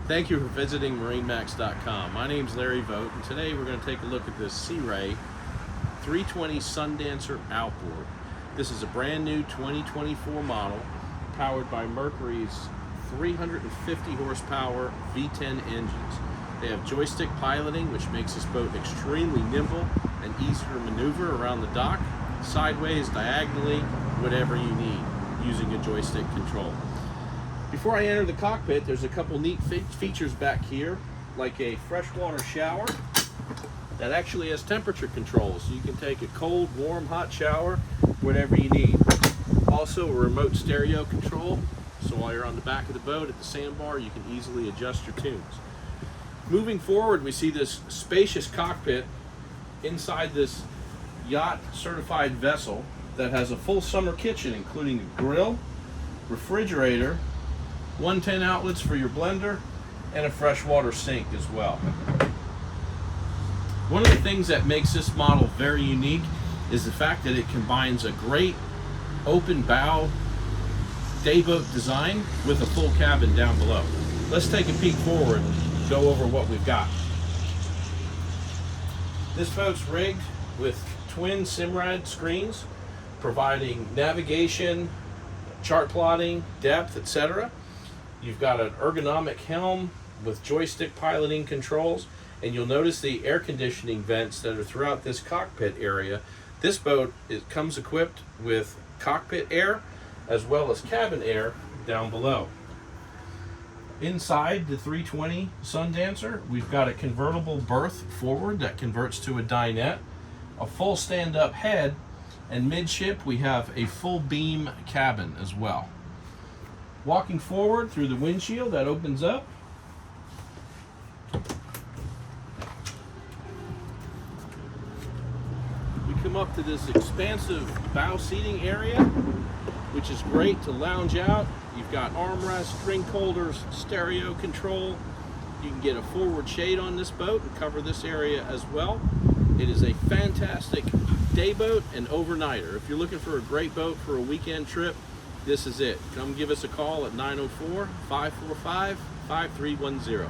Thank you for visiting MarineMax.com. My name's Larry Vogt, and today we're going to take a look at this Sea Ray 320 Sundancer Outboard. This is a brand new 2024 model powered by Mercury's 350 horsepower V10 engines. They have joystick piloting, which makes this boat extremely nimble and easier to maneuver around the dock, sideways, diagonally, whatever you need, using a joystick control. Before I enter the cockpit, there's a couple neat features back here, like a freshwater shower that actually has temperature controls, so you can take a cold, warm, hot shower, whatever you need. Also a remote stereo control, so while you're on the back of the boat at the sandbar, you can easily adjust your tunes. Moving forward, we see this spacious cockpit inside this yacht certified vessel that has a full summer kitchen, including a grill, refrigerator, 110 outlets for your blender, and a freshwater sink as well. One of the things that makes this model very unique is the fact that it combines a great open bow dayboat design with a full cabin down below. Let's take a peek forward and go over what we've got. This boat's rigged with twin Simrad screens, providing navigation, chart plotting, depth, etc. You've got an ergonomic helm with joystick piloting controls, and you'll notice the air conditioning vents that are throughout this cockpit area. This boat comes equipped with cockpit air as well as cabin air down below. Inside the 320 Sundancer, we've got a convertible berth forward that converts to a dinette, a full stand-up head, and midship we have a full beam cabin as well. Walking forward through the windshield that opens up, we come up to this expansive bow seating area, which is great to lounge out. You've got armrests, drink holders, stereo control. You can get a forward shade on this boat and cover this area as well. It is a fantastic day boat and overnighter. If you're looking for a great boat for a weekend trip, this is it. Come give us a call at 904-545-5310.